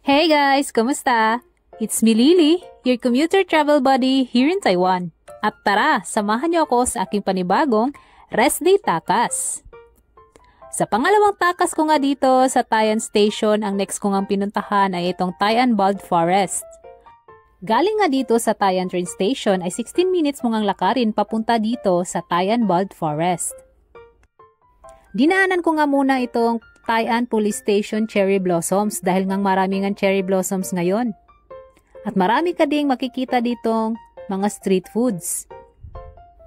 Hey guys! Kamusta? It's me Lily, your commuter travel buddy here in Taiwan. At tara, samahan niyo ako sa aking panibagong Rest Day Takas. Sa pangalawang takas ko nga dito sa Tai'an Station, ang next ko nga pinuntahan ay itong Tai'an Bald Forest. Galing nga dito sa Tai'an Train Station ay 16 minutes mo ngang lakarin papunta dito sa Tai'an Bald Forest. Dinaanan ko nga muna itong Tai'an Police Station Cherry Blossoms dahil nga marami nga cherry blossoms ngayon. At marami ka ding makikita ditong mga street foods.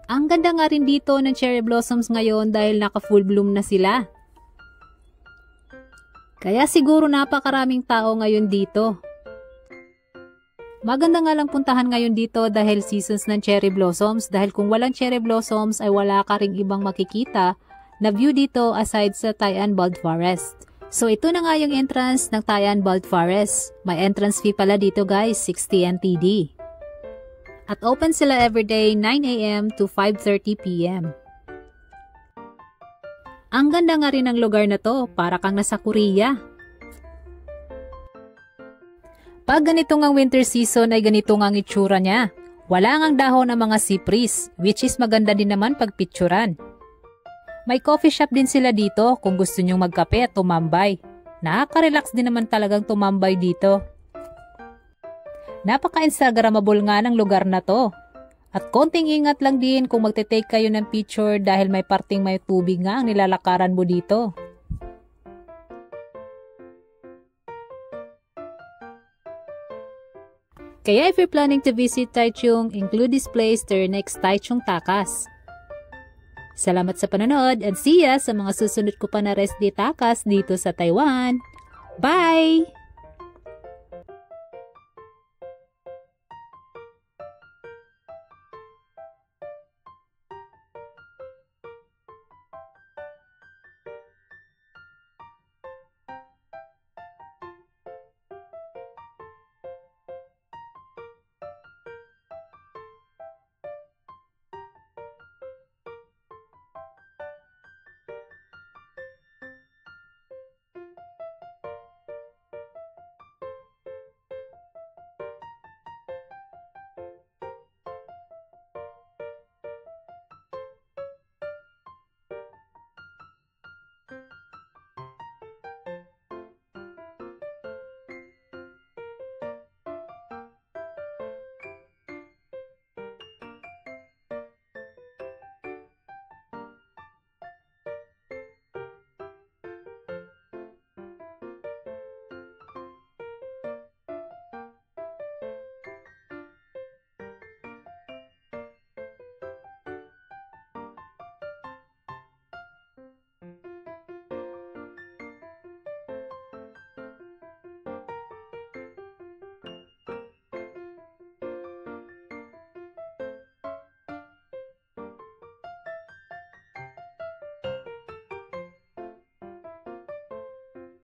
Ang ganda nga rin dito ng cherry blossoms ngayon dahil naka full bloom na sila. Kaya siguro napakaraming tao ngayon dito. Maganda nga lang puntahan ngayon dito dahil seasons ng cherry blossoms, dahil kung walang cherry blossoms ay wala ka ring ibang makikita na view dito aside sa Tai'an Bald Forest. So ito na nga yung entrance ng Tai'an Bald Forest. May entrance fee pala dito guys, 60 NTD. At open sila everyday 9 AM to 5:30 PM. Ang ganda nga rin ng lugar na to, para kang nasa Korea. Pag ganito ngang winter season ay ganito ngang itsura niya. Wala ngang dahon ng mga cypress, which is maganda din naman pag picturan. May coffee shop din sila dito kung gusto nyong magkape at tumambay. Nakaka-relax din naman talagang tumambay dito. Napaka-instagramable nga ng lugar na to. At konting ingat lang din kung magte-take kayo ng picture dahil may parting may tubig nga ang nilalakaran mo dito. Kaya if you're planning to visit Taichung, include this place to your next Taichung Takas. Salamat sa panonood and see ya sa mga susunod ko pa na Rest Day Takas dito sa Taiwan. Bye!